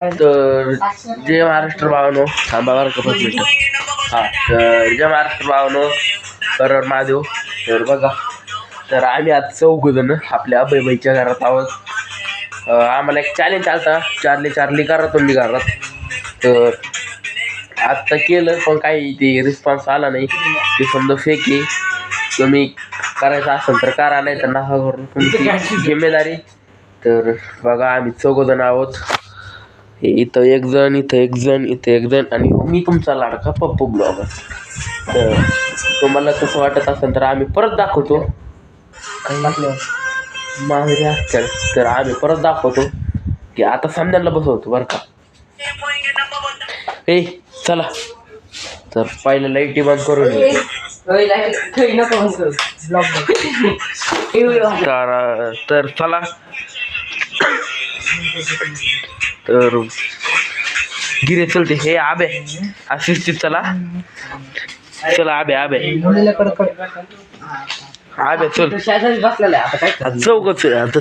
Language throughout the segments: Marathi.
तर जय महाराष्ट्र भावानो, थांबा बरं का 5 मिनिटं. तर जय महाराष्ट्र भावानो, हर महादेव. तर बघा, तर आम्ही आज 4 जण आपल्या अभयबाईच्या घरात आहोत. आम्हाला एक चॅलेंज चालता, चार्ली करा तुम्ही घरात. तर आत्ता केलं पण काही ते रिस्पॉन्स आला नाही, ते समजा फेक आहे. तुम्ही करायचं असेल तर करा, नाही तर नका करू, तुमची जिम्मेदारी. तर बघा, आम्ही 4 जण आहोत. इथं एक जण, इथं एक जण, इथं एक जण, आणि मी तुमचा लाडका पप्पू ब्लॉगर. तर तुम्हाला तसं वाटत असेल तर आम्ही परत दाखवतो. माहेरी असतील तर आम्ही परत दाखवतो की आता सामन्याला बसवतो बरं का. ए चला, तर पहिलं लाईटी बंद करून तर चला. तर गिरे चलते हे आबे असिस्टित. चला आबे चल.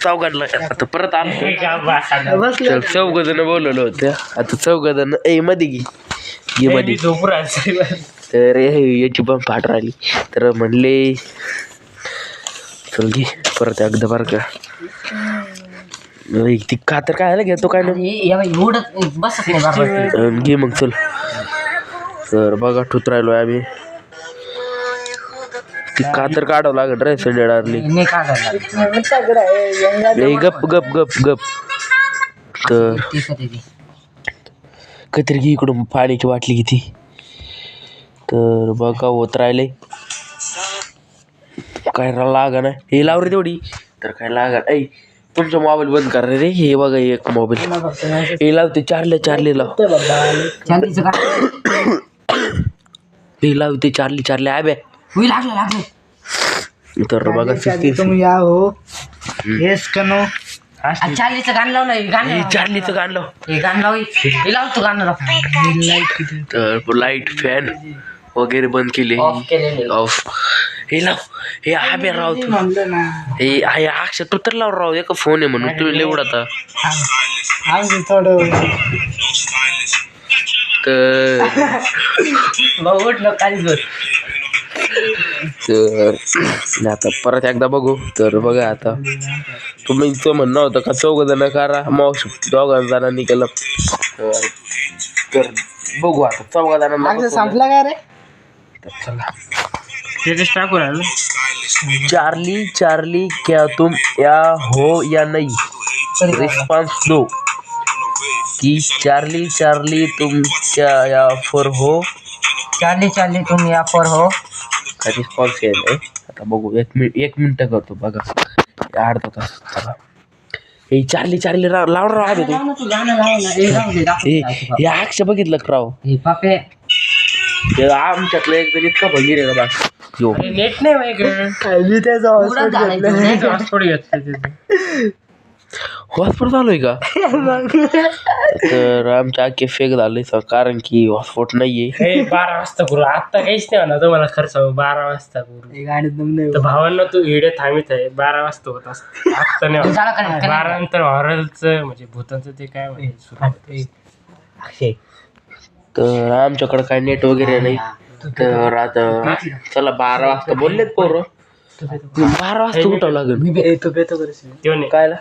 चौघांना आता परत आलो. चल 4 जण बोलवलं होतं, आता 4 जण मध्ये घे मध्ये. तर याची पण फाट राहिली, तर म्हणले चल घे परत एकदा बरं का. ती कातर काय घेतो काय नाही घे मग चल. तर बघा ठुत राहिलो आम्ही. ती कातर काढावं लागेल रे संजय डार्ली. गप गप गप गप. तर काहीतरी घे इकडून पाण्याची बाटली किती. तर बघा होत राहिले, काय लागा ना हे लाव रे तेवढी. तर काय लागा. ऐ तुमचा मोबाईल बंद करा रे. हे बघा एक मोबाईल हे लावते चार्ली लाव. हे लावते चार्ली आब्या. तर बघा तुम्ही या हो. येस कनो चार्लीचं गाणं लाव. तर लाईट फॅन वगैरे बंद केले, ऑफ. हे लाव, हे आब्या राव. हे अक्षर तू तर लाव राव, एका फोन आहे म्हणून तुम्ही लेवड आता. तर आता परत एकदा बघू. तर बघा, आता तुम्ही म्हणणं होतं का 4 जण करा, मावशी 2 जणांनी केलं. तर बघू आता 4 जणांना संपला का रे. तर चला टाकू. चार्ली क्या तुम या हो या नहीं, रिस्पॉन्स दो. कि चार्ली तुम क्या या फॉर हो. चार्ली तुम या फॉर हो. का रिस्पॉन्स आहे. आता बघू, 1 मिनिट करतो बघा, अर्धा तास. चला हे चार्ली लाव राव. हे अक्ष बघितलं राव. आमच्यातलं एक जण इतका भगीर आहे ना बस. नेट नाही हॉटस्पॉट चालू आहे का. तर आमच्या आखे फेक झाले कारण की हॉटस्पॉट नाहीये. 12 वाजता करू, आता काहीच नाही म्हणा तुम्हाला खर्च. 12 वाजता करू भावांना तू व्हिडिओ थांबित आहे. 12 वाजता होत असत, आता नाही. 12 नंतर हॉररचं म्हणजे भूतांचं ते काय म्हणजे. तर आमच्याकडे काय नेट वगैरे नाही. तर आता चला 12 वाजता बोललेत पोरं. 12 वाजता उठावं लागेल. कायला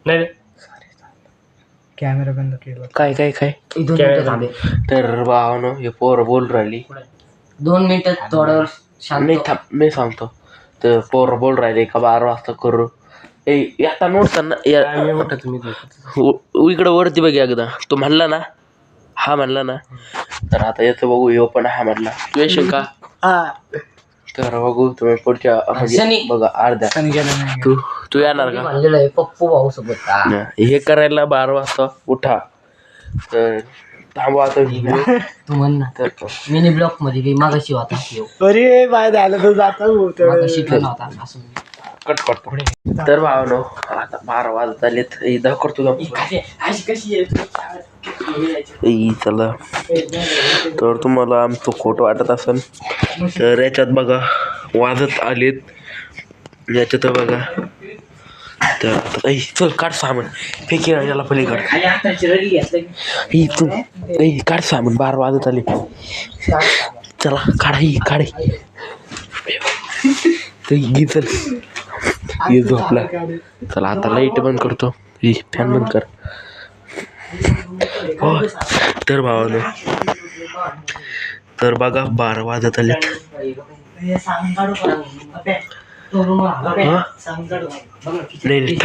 नाही कॅमेरा बंद केला. काय तर भावानं हे पोरं बोल राहिली. 2 मिनिटं थोडं नाही थांब, मी सांगतो. तर पोरं बोल राहिले का 12 वाजता करू. आता नोटताना इकडं वरती बघ एकदा. तू म्हणला ना, हा म्हणला ना. तर आता याचं बघू. यो पण हा म्हणला. तू येशील का. तर बघू तुम्ही पुढच्या बघा अर्ध्या. तू येणार का. पप्पू भाऊ सोबत हे करायला 12 वाजता उठा. तर थांबवा आता तू म्हण ना. तर मिनी ब्लॉक मध्ये मागाशी होता. अरे बाय झालं तर जाता कट करतो. तर भावनो आता 12 वाजत आलेत. एकदा करतो चला. तर तुम्हाला आमचं खोटं वाटत असेल तर याच्यात बघा वाजत आलेत. याच्यात बघा तर आता चल काढ सामान फेकी याला पलीकड तू काढ सामान 12 वाजत आले चला काढ घे चल ये झोपला चला आता लाईट बंद करतो फॅन बंद कर हो तर भावानो तर बघा 12 वाजत आले नाही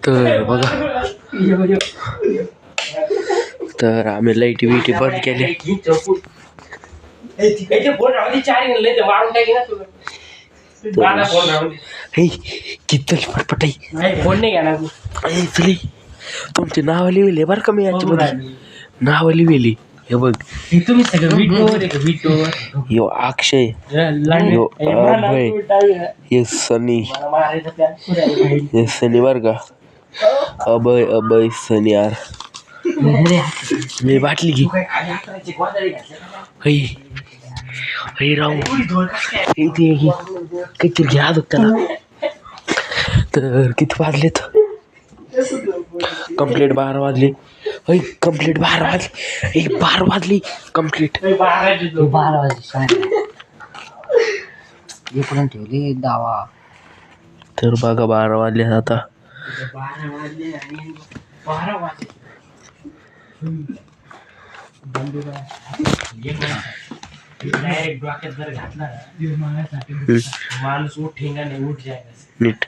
तर बघा तर आम्ही लाईट बिटी बंद केले किती पटपटाई फोन नाही घेणार चली तुमची नावं लिहिली बरं का मी याच्यामध्ये नावं लिहिली हे बघ तुम्ही सगळं यो अक्षय यो अभय हे सनी हे सनी बर का अभय सनी यार मी बाटली घे हे राहू इथे काहीतरी घ्या त्याला तर किती वाजलेत कंप्लीट 12 वाजले कंप्लीट 12 वाजले 12 वाजली कंप्लीट 12 वाजले इकडून ठेवली दावा तर बघा 12 वाजले आता 12 वाजले डायरेक्ट डोक्यात जर घातला माणूस उठेगा नाही उठ जाएगा नीट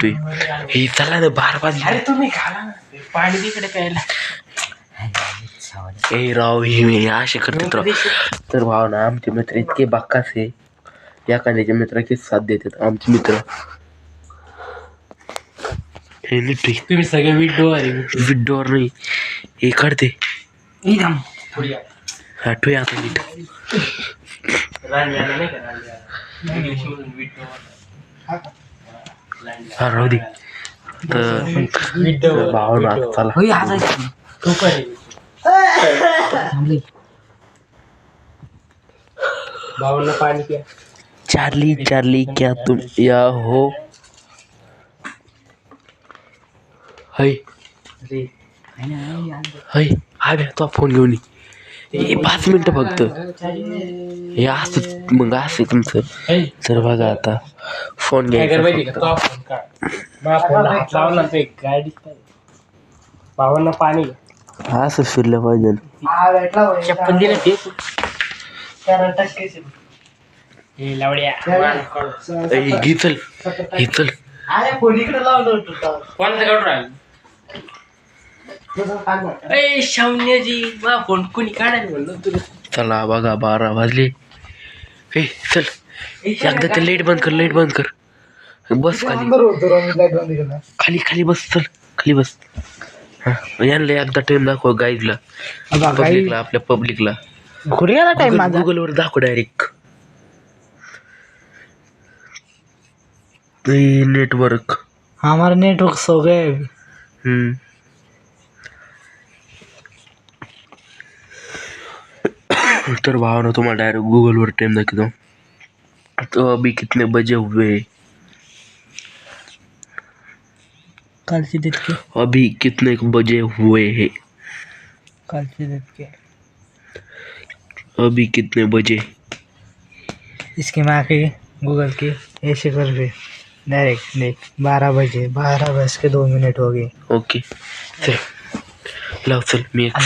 तू हे चला ना 12 वाजले अरे तुम्ही खाला ना पाणी तिकडे प्यायला राव हे असे करतात राव तर भाव ना आमचे मित्र इतके बाक्कास आहे एखाद्याचे मित्र किती साथ देतात आमचे मित्र हे नीट तुम्ही सगळे विडोर नाही हे काढते हा ठेव आता नीट हा राहू दे तर भाव ना चला भावना पाणी प्या चार्ली क्या तुम या हो है आव्या तो फोन घेऊन ये 5 मिनिटं फक्त हे असं मग असं तुमचं तर बघा आता फोन घ्यायचा भावांना पाणी असं फिरलं पाहिजे चप्पल दिलं ते घे चल शावण्याजी फोन कोणी काढायला म्हणलं तुला चला बघा 12 वाजले चल एकदा ते लाईट बंद कर बस खाली बस चल खाली बस यांना एकदा टाइम दाखव गाईडला पब्लिकला आपल्या पब्लिकला टाइम गुगलवर दाखव डायरेक्ट नेटवर्क हमारा नेटवर्क सो गए तर भावना तुम्हाला डायरेक्ट गूगलवर टाइम दाखवतो तो अभी कितने बजे हुए कल की डेट के अभी कितने बजे हुए हैं कल की डेट के अभी कितने बजे इसकी माँ के गूगल की ऐसे कर रहे डायरेक्ट देख 12 बज के 2 मिनट हो गए ओके चल लाव चल मी एक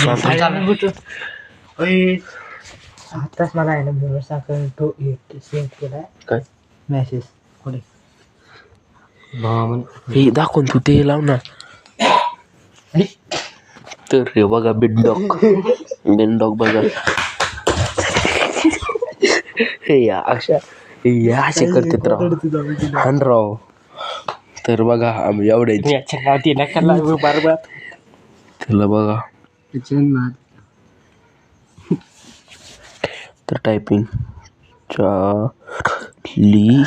आताच मला आहे ना भरोसा करून तो सेंड केलाय काय मेसेज पुढे हे दाखवून तू ते लाव ना तर हे बघा बिग डॉग बघा हे या असे करतात राव हान राव तर बघा आम्ही एवढे त्याला बघा तर टायपिंग चार्ली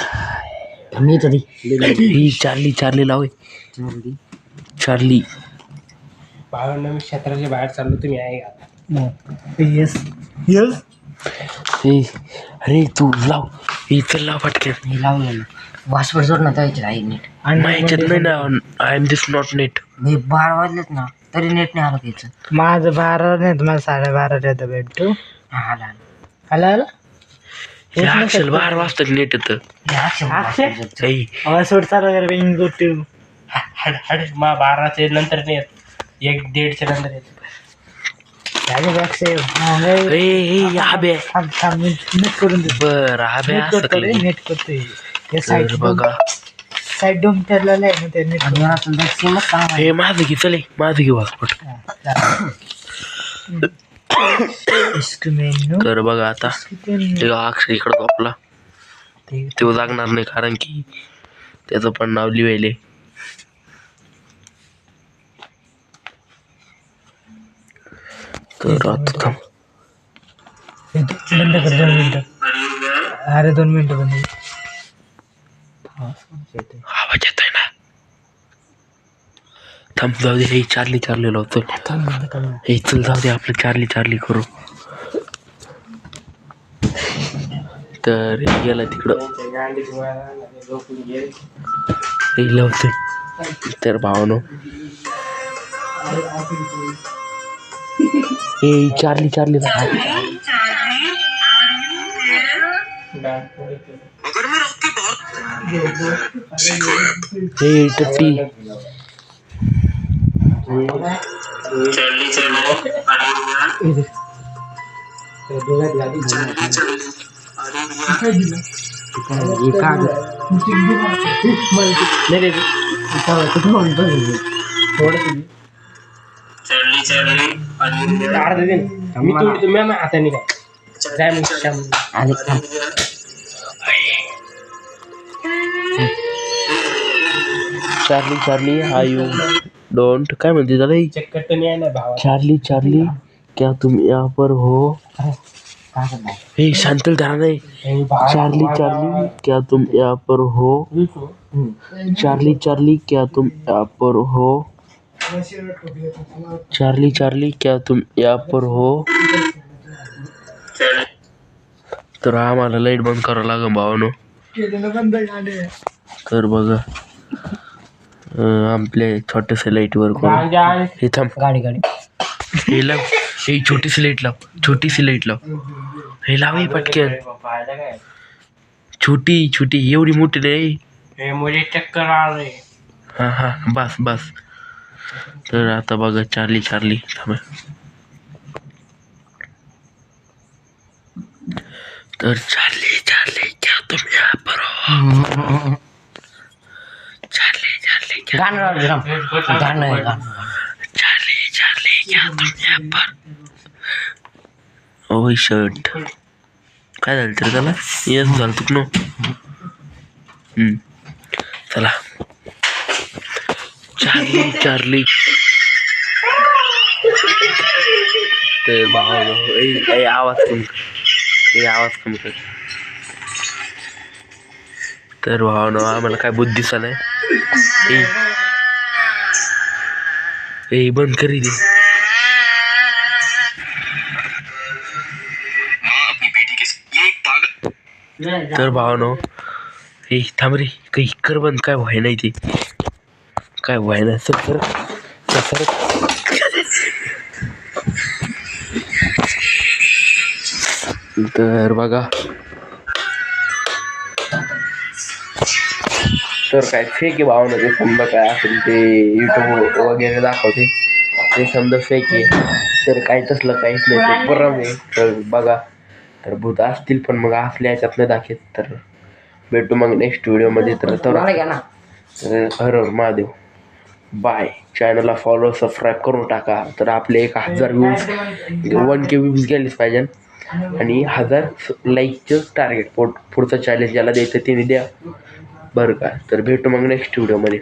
लाव चार्ली भावांना मी क्षेत्राच्या बाहेर चाललो तुम्ही आहे का यस अरे तू लाव चल लाव पटकन. मी लावलेलं वासपट जोड ना त्याच्यात आहे नीट. माझ्याच्यात नाही ना. I am this not net. मी 12 वाजलेत ना तरी नेट नाही आलं त्याचं. माझं 12 नाही मला 12:30 येतं भेटतो. आला आला अक्षल 12 वाजता नेट येतं. सोड चालू गोष्टी हड मा 12च्या नंतर नाही येत. 1-1:30च्या नंतर येत. नेट करून दे. बर आबे असं केलंय. नेट करतोय तर बघा साईड डोम ठरलेलं आहे ना ते नेट. हे माझं घे चले माझं घेऊ हॉटस्पॉट. तर बघा आता अक्षर इकडं झोपला. तो जागणार नाही कारण की त्याचं पण नाव लिवायले. तर आता बंद कर 2 मिनिटं. अरे 2 मिनिटं बंद. आवाज येतोय ना. थांब जाऊ दे. हे चार्ली लावतो. हे चल जाऊ दे आपलं चार्ली करू. तर गेला तिकडं हे लावतोय. तर भावानो हे चार्ली हे टट्टी मी तोडतो मॅम हाताने काय जाय मग चार्ली हाय यू डोंट काय म्हणते त्याला. चक्कर तर नाही आहे ना भावा. चार्ली क्या तुम यहाँ पर हो. हे शांतल धरा नाही. चार्ली क्या तुम यहाँ पर हो. चार्ली क्या तुम यहाँ पर हो. चार्ली क्या तुम यहाँ पर हो. तर आम्हाला लाईट बंद करावं लागेल भावानो. तर बघा आपल्या छोट्याशा लाईटवर हे थांब गाडी हे लाव. हे छोटीशी लाईट लाव. हे लाव हे पटकन. छोटी एवढी मोठी नाही. मुझे चक्कर आ रहे. हा बस. तर आता बघा चार्ली थांबा. तर चार्ली क्या तुम यहाँ पर हो. चार्ली गाणं चार्ली क्या तुम यहाँ पर. ओ शर्ट काय झालं तर त्याला येस झालं तुक नो. चला चार्ली तर भावानो आवाज कमी कर. तर भावानो आम्हाला काय बुद्धी चालय. ए बंद करी दे. तर भावानो हे थांब रे काही कर बंद. काय व्हाय नाही ते काय व्हाय नाही. सर तर बघा तर काय फेक आहे भावना. ते समजा काय असेल ते युट्यूब वगैरे दाखवते ते समजा फेक आहे. तर काही तसलं काहीच नाही. ते परम आहे. तर बघा तर भूत असतील पण मग असल्या ह्याच्यात नाही दाखवत. तर भेटू मग नेक्स्ट व्हिडिओमध्ये. तर हर महादेव बाय. चॅनलला फॉलो सबस्क्राईब करून टाका. तर आपले 1000 व्ह्यूज 1K व्ह्यूज गेलेच पाहिजे आणि 1000 लाईकचं टार्गेट पुढचं चॅलेंज ज्याला द्यायचं ते द्या बरं का. तर भेटू मग नेक्स्ट व्हिडिओमध्ये.